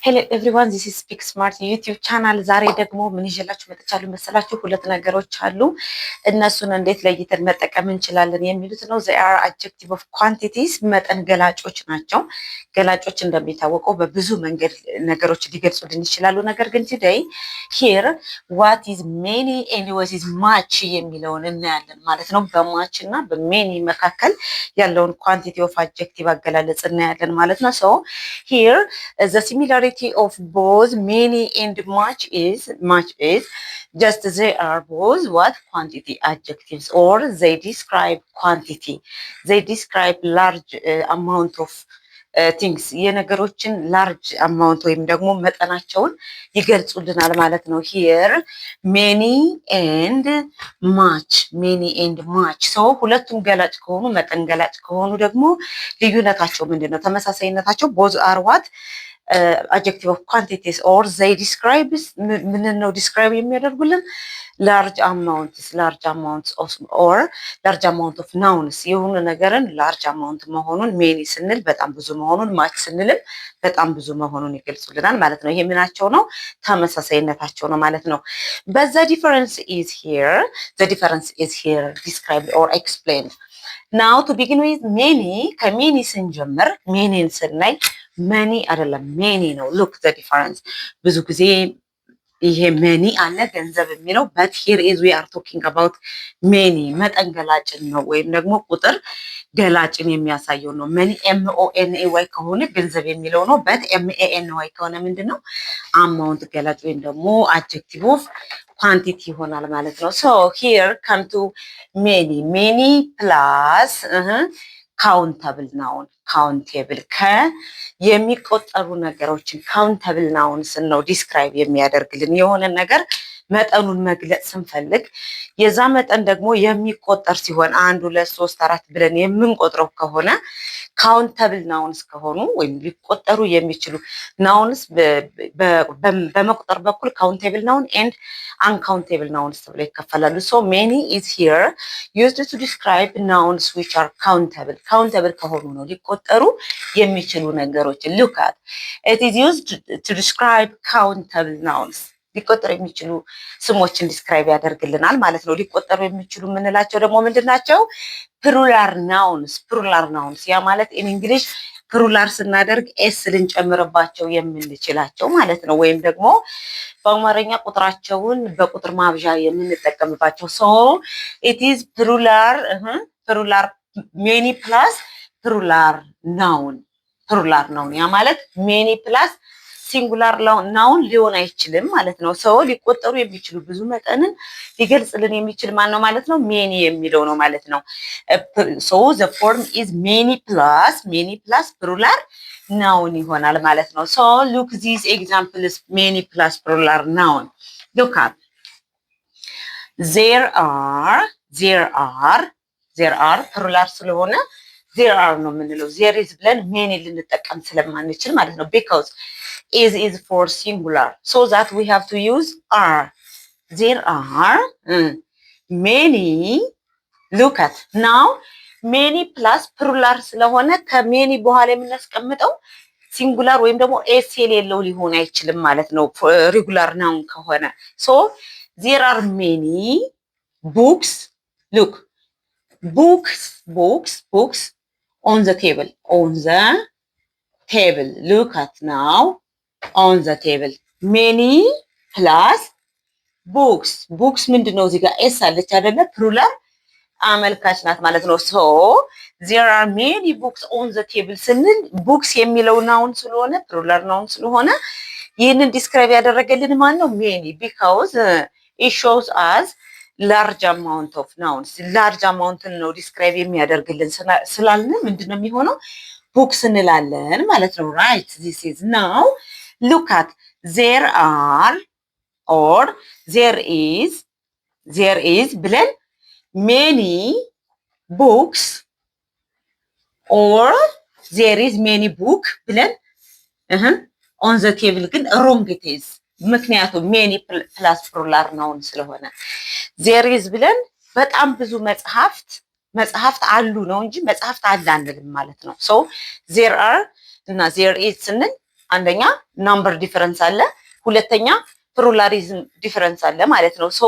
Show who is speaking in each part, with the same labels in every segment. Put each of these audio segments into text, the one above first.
Speaker 1: ሄሎ ኤቭሪዋን ዚስ ኢዝ ስፒክ ስማርት ዩቲዩብ ቻናል። ዛሬ ደግሞ ምን ይዤላችሁ መጥቻለሁ መሰላችሁ? ሁለት ነገሮች አሉ። እነሱን እንዴት ለይተን መጠቀም እንችላለን የሚሉት ነው። they are adjective of quantities መጠን ገላጮች ናቸው። ገላጮች እንደሚታወቀው በብዙ መንገድ ነገሮች ሊገልጹልን ይችላሉ። ነገር ግን today here what is many and what is much የሚለውን እናያለን ማለት ነው። በማች እና በሜኒ መካከል ያለውን quantity of adjective አገላለጽ እናያለን ማለት ነው። so here the similarity of both many and much is just they are both what quantity adjectives, or they describe quantity, they describe large amount of things የነገሮችን large amount ወይም ደግሞ መጠናቸውን ይገልጹልናል ማለት ነው። here many and much so ሁለቱም ገላጭ ከሆኑ መጠን ገላጭ ከሆኑ ደግሞ ልዩነታቸው ምንድነው? ተመሳሳይነታቸው both are what adjective of quantities, or they describe ምን ነው describe የሚያደርጉልን large amounts or large amount of nouns የሆኑ ነገርን large amount መሆኑን many ስንል በጣም ብዙ መሆኑን much ስንልም በጣም ብዙ መሆኑን ይገልጹልናል ማለት ነው። ይሄ ምናቸው ነው? ተመሳሳይነታቸው ነው ማለት ነው። but the difference is here described or explained. now to begin with many ከሜኒ ስንጀምር ሜኒን ስናይ መኒ አይደለም ሜኒ ነው። look the difference ብዙ ጊዜ ይሄ መኒ አለ ገንዘብ የሚለው but here is we are talking about many መጠን ገላጭን ነው ወይም ደግሞ ቁጥር ገላጭን የሚያሳየው ነው። መኒ MONEY ከሆነ ገንዘብ የሚለው ነው። but MANY ከሆነ ምንድነው? አማውንት ገላጭ ወይም ደግሞ adjective of quantity ይሆናል ማለት ነው። so here come to many plus countable noun countable የሚቆጠሩ ነገሮችን countable nouns ነው ዲስክራይብ የሚያደርግልን። የሆነ ነገር መጠኑን መግለጽ ስንፈልግ የዛ መጠን ደግሞ የሚቆጠር ሲሆን 1 2 3 4 ብለን የምንቆጥረው ከሆነ countable nouns ከሆኑ ወይም ሊቆጠሩ የሚችሉ nouns በመቁጠር በኩል countable noun and uncountable nouns ተብለው ይከፈላሉ። so many is here used to describe nouns which are countable ከሆኑ ነው ሊቆጠሩ የሚችሉ ነገሮች። look at it is used to describe countable nouns ሊቆጠሩ የሚችሉ ስሞችን ዲስክራይብ ያደርግልናል ማለት ነው። ሊቆጠሩ የሚችሉ የምንላቸው ደግሞ ምንድናቸው? plural nouns ያ ማለት in English plural ስናደርግ s ልንጨምርባቸው የምንችላቸው ማለት ነው። ወይም ደግሞ በአማርኛ ቁጥራቸውን በቁጥር ማብዣ የምንጠቀምባቸው so it is plural many plus plural noun ያ ማለት many plus ሲንጉላር ናውን ሊሆን አይችልም ማለት ነው። ሰው ሊቆጠሩ የሚችሉ ብዙ መጠንን ሊገልጽልን የሚችል ማን ነው ማለት ነው? ሜኒ የሚለው ነው ማለት ነው። so the form is many plus plural noun ይሆናል ማለት ነው። so look these examples many plus plural noun. look at there are plural ስለሆነ there are ነው የምንለው። there is ብለን ሜኒ ልንጠቀም ስለማንችል ማለት ነው። because is for singular so that we have to use are. there are many. look at now many plus plural ስለሆነ ከሜኒ በኋላ የምናስቀምጠው ሲንጉላር ወይም ደግሞ ኤስ የሌለው ሊሆን አይችልም ማለት ነው። ሬጉላር ናውን ከሆነ so there are many books. look books on the table look at now on the table many plus books ምንድነው? እዚህ ጋር ኤስ አለች አይደለ? plural አመልካች ናት ማለት ነው። so there are many books on the table ስንል books የሚለው ናውን ስለሆነ plural ናውን ስለሆነ ይህንን ዲስክራይብ ያደረገልን ማን ነው? many because it shows us large amount of nouns large amount ነው ዲስክራይብ የሚያደርግልን ስላልን ምንድነው የሚሆነው? books እንላለን ማለት ነው። right this is now look at there are or there is ብለን many books or there is many book ብለን on the table ግን wrong it is ምክንያቱም many plus plural noun ስለሆነ there is ብለን በጣም ብዙ መጽሐፍት አሉ ነው እንጂ መጽሐፍት አለ አንልም ማለት ነው። so there are እና there is ስንል አንደኛ ናምበር ዲፈረንስ አለ፣ ሁለተኛ ፕሉራሊዝም ዲፈረንስ አለ ማለት ነው። ሶ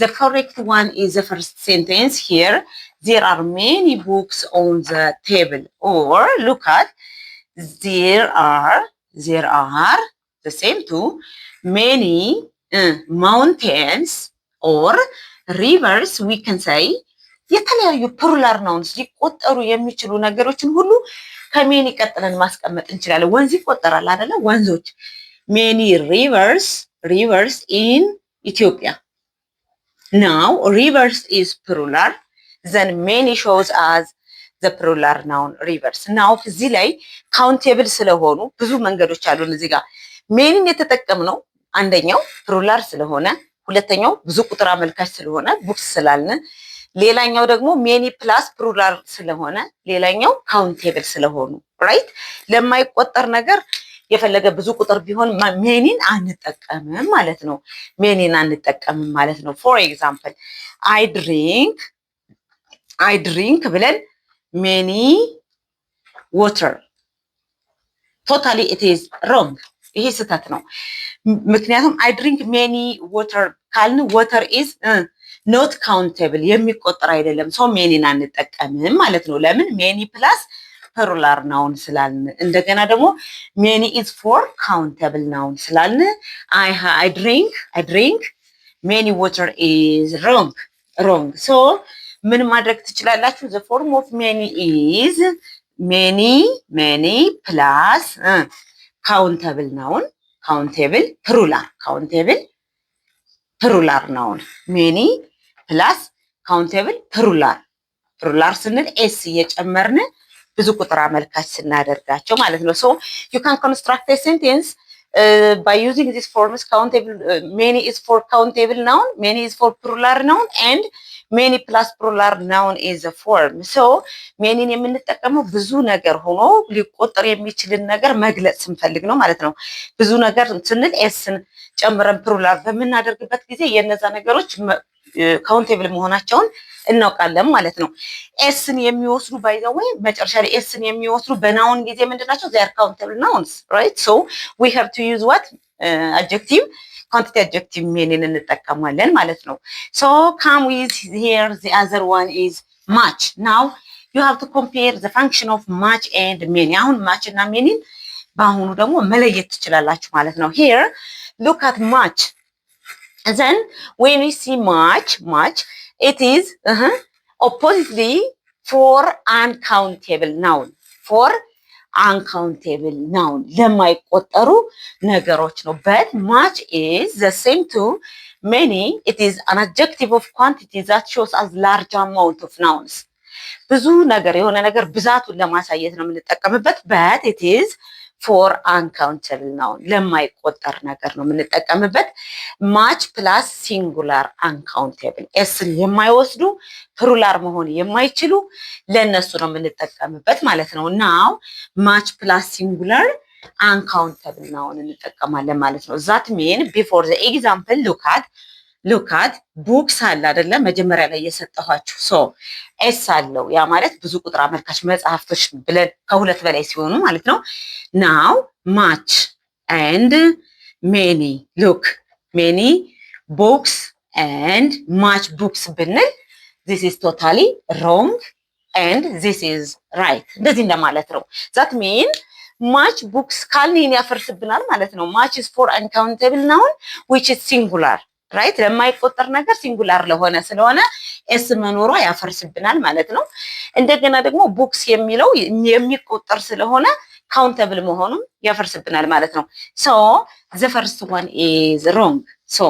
Speaker 1: the correct one is the first sentence here. There are many books on the table. Or look at there are the same too many mountains or rivers. We can say የተለያዩ ፕሉራል ናውንስ ሊቆጠሩ የሚችሉ ነገሮችን ሁሉ ከሜኒ ቀጥለን ማስቀመጥ እንችላለን። ወንዝ ይቆጠራል አይደለ? ወንዞች many rivers in Ethiopia. Now rivers is plural, then many shows us the plural noun rivers. Now እዚህ ላይ ካውንቴብል ስለሆኑ ብዙ መንገዶች አሉ። እዚህ ጋር ሜኒን የተጠቀምነው አንደኛው ፕሉራል ስለሆነ፣ ሁለተኛው ብዙ ቁጥር አመልካች ስለሆነ ቡክስ ስላልን፣ ሌላኛው ደግሞ ሜኒ ፕላስ ፕሉራል ስለሆነ፣ ሌላኛው ካውንቴብል ስለሆኑ ራይት። ለማይቆጠር ነገር የፈለገ ብዙ ቁጥር ቢሆን ሜኒን አንጠቀምም ማለት ነው። ሜኒን አንጠቀምም ማለት ነው። ፎር ኤግዛምፕል አይ ድሪንክ ብለን ሜኒ ዋተር ቶታሊ ኢት ኢዝ ሮንግ። ይሄ ስህተት ነው። ምክንያቱም አይ ድሪንክ ሜኒ ዋተር ካልን ዋተር ኢዝ ኖት ካውንቴብል የሚቆጠር አይደለም። ሰው ሜኒን አንጠቀምም ማለት ነው። ለምን? ሜኒ ፕላስ ፕሉራል ናውን ስላልን። እንደገና ደግሞ ሜኒ ኢዝ ፎር ካውንተብል ናውን ስላልን አይ ድሪንክ ሜኒ ዋተር ኢዝ ሮንግ። ሶ ምን ማድረግ ትችላላችሁ? ዘ ፎርም ኦፍ ሜኒ ኢዝ ሜኒ ፕላስ ካውንተብል ናውን ፕሉራል ናውን ሜኒ ፕላስ ካውንተብል ፕሉራል ስንል ኤስ እየጨመርን ብዙ ቁጥር አመልካች ስናደርጋቸው ማለት ነው። ሶ you can construct a sentence by using these forms. Countable many is for countable noun, many is for plural noun, and many plus plural noun is a form. So many የምንጠቀመው ብዙ ነገር ሆኖ ሊቆጠር የሚችልን ነገር መግለጽ ስንፈልግ ነው ማለት ነው። ብዙ ነገር ስንል ኤስን ጨምረን ፕሉራል በምናደርግበት ጊዜ የነዛ ነገሮች ካውንቴብል መሆናቸውን እናውቃለን ማለት ነው። ኤስን የሚወስዱ ባይ ዘ ወይ መጨረሻ ላይ ኤስን የሚወስዱ በናውን ጊዜ ምንድናቸው? they are countable nouns, right? So we have to use what adjective, quantity adjective ሜኒን እንጠቀማለን ማለት ነው። So come with here the other one is much. Now you have to compare the function of much and many. አሁን much እና ሜኒን በአሁኑ ደግሞ መለየት ትችላላችሁ ማለት ነው። Here look at much. Then when we see much it is oppositely for uncountable noun ለማይቆጠሩ ነገሮች ነው። but much is the same to many. It is an adjective of quantity that shows as large amount of nouns. ብዙ ነገር የሆነ ነገር ብዛቱን ለማሳየት ነው የምንጠቀምበት። but it is for uncountable noun ለማይቆጠር ነገር ነው የምንጠቀምበት። much plus singular uncountable ኤስን የማይወስዱ ፕሉራል መሆን የማይችሉ ለነሱ ነው የምንጠቀምበት ማለት ነው። now much plus singular uncountable noun እንጠቀማለን ማለት ነው። that mean before the example look at books አለ አይደለ? መጀመሪያ ላይ የሰጠኋችሁ ሶ ኤስ አለው። ያ ማለት ብዙ ቁጥር አመልካች መጽሐፍቶች ብለን ከሁለት በላይ ሲሆኑ ማለት ነው። now much and many, look many books and much books ብንል this is totally wrong and this is right እንደዚህ እንደማለት ነው። that mean much books ካልን ያፈርስብናል ማለት ነው። much is for uncountable noun which is singular, right? ለማይቆጠር ነገር ሲንጉላር ለሆነ ስለሆነ ኤስ መኖሯ ያፈርስብናል ማለት ነው። እንደገና ደግሞ ቡክስ የሚለው የሚቆጠር ስለሆነ ካውንተብል መሆኑን ያፈርስብናል ማለት ነው። so the first one is wrong. so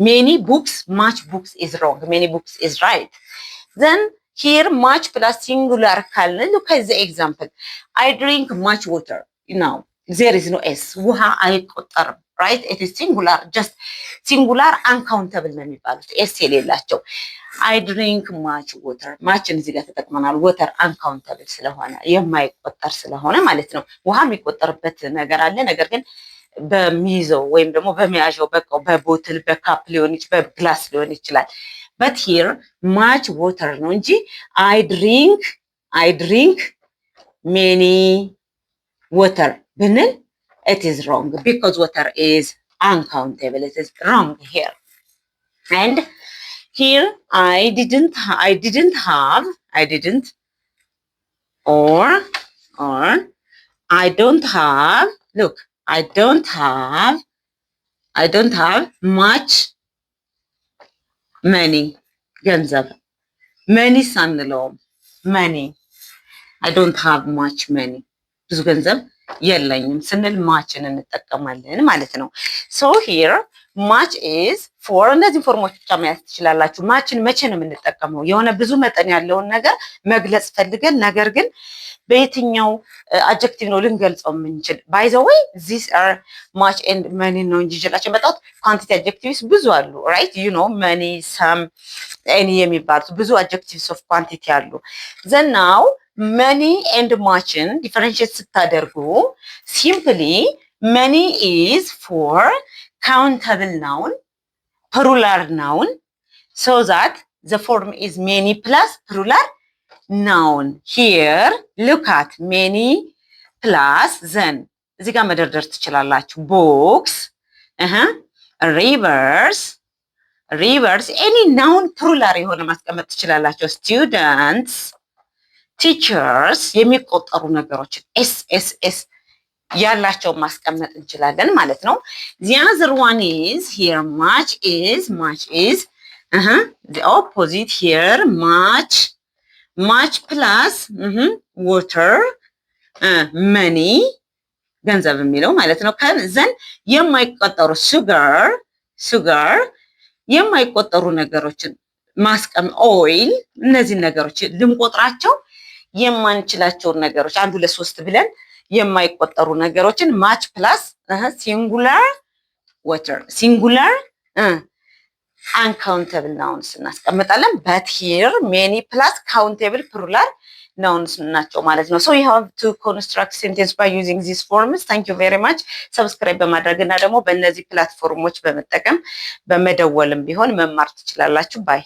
Speaker 1: many books, much books is wrong, many books is right. then here much plus singular ካልን look at the example. I drink much water. now there is no s. ውሃ አይቆጠርም, right? it is singular, just singular uncountable ነው የሚባሉት ኤስ የሌላቸው። I drink much water. ማችን እዚህ ጋር ተጠቅመናል። water uncountable ስለሆነ የማይቆጠር ስለሆነ ማለት ነው። ውሃ የሚቆጠርበት ነገር አለ፣ ነገር ግን በሚይዘው ወይም ደግሞ በመያዣው በቦትል በካፕ ሊሆን ይችላል፣ በግላስ ሊሆን ይችላል። but here much water ነው እንጂ I drink many water ብንል It is wrong because water is uncountable. It is wrong here. And here I didn't have, or I don't have, look, I don't have much money. ገንዘብ መኒ ሳንለውም መኒ I don't have much money ብዙ ገንዘብ የለኝም ስንል ማችን እንጠቀማለን ማለት ነው። so here much is for እነዚህ ፎርሞች ብቻ መያዝ ትችላላችሁ። ማችን መቼ ነው የምንጠቀመው? የሆነ ብዙ መጠን ያለውን ነገር መግለጽ ፈልገን ነገር ግን በየትኛው አጀክቲቭ ነው ልንገልጸው የምንችል? ባይ ዘ ዌይ ዚስ አር ማች ኤንድ መኒ ነው እንጂ ይችላችሁ መጣሁት ኳንቲቲ አጀክቲቭስ ብዙ አሉ ራይት ዩ ኖ መኒ ሰም ኤኒ የሚባሉት ብዙ አጀክቲቭስ ኦፍ ኳንቲቲ አሉ። ዘናው መኒ ኤንድ ማችን ዲፈረንሺየት ስታደርጉ ሲምፕሊ መኒ ኢዝ ፎር ካውንተብል ናውን ፕሉራል ናውን ሶ ዛት ዘ ፎርም ኢዝ ሜኒ ፕላስ ፕሉራል noun. Here look at many plus then እዚህ ጋር መደርደር ትችላላችሁ። books rivers any noun plural የሆነ ማስቀመጥ ትችላላችሁ። students teachers የሚቆጠሩ ነገሮችን s ያላቸው ማስቀመጥ እንችላለን ማለት ነው። the other one is here much is the opposite here much plus water money ገንዘብ የሚለው ማለት ነው። ከዘን የማይቆጠሩ sugar የማይቆጠሩ ነገሮችን ማስቀም ኦይል እነዚህ ነገሮች ልንቆጥራቸው የማንችላቸውን ነገሮች አንዱ ለሶስት ብለን የማይቆጠሩ ነገሮችን much plus singular water singular uncountable nouns እናስቀምጣለን but here many plus countable plural nouns ናቸው ማለት ነው። so you have to construct sentence by using these forms. thank you very much. subscribe በማድረግና ደግሞ በእነዚህ ፕላትፎርሞች በመጠቀም በመደወልም ቢሆን መማር ትችላላችሁ። ባይ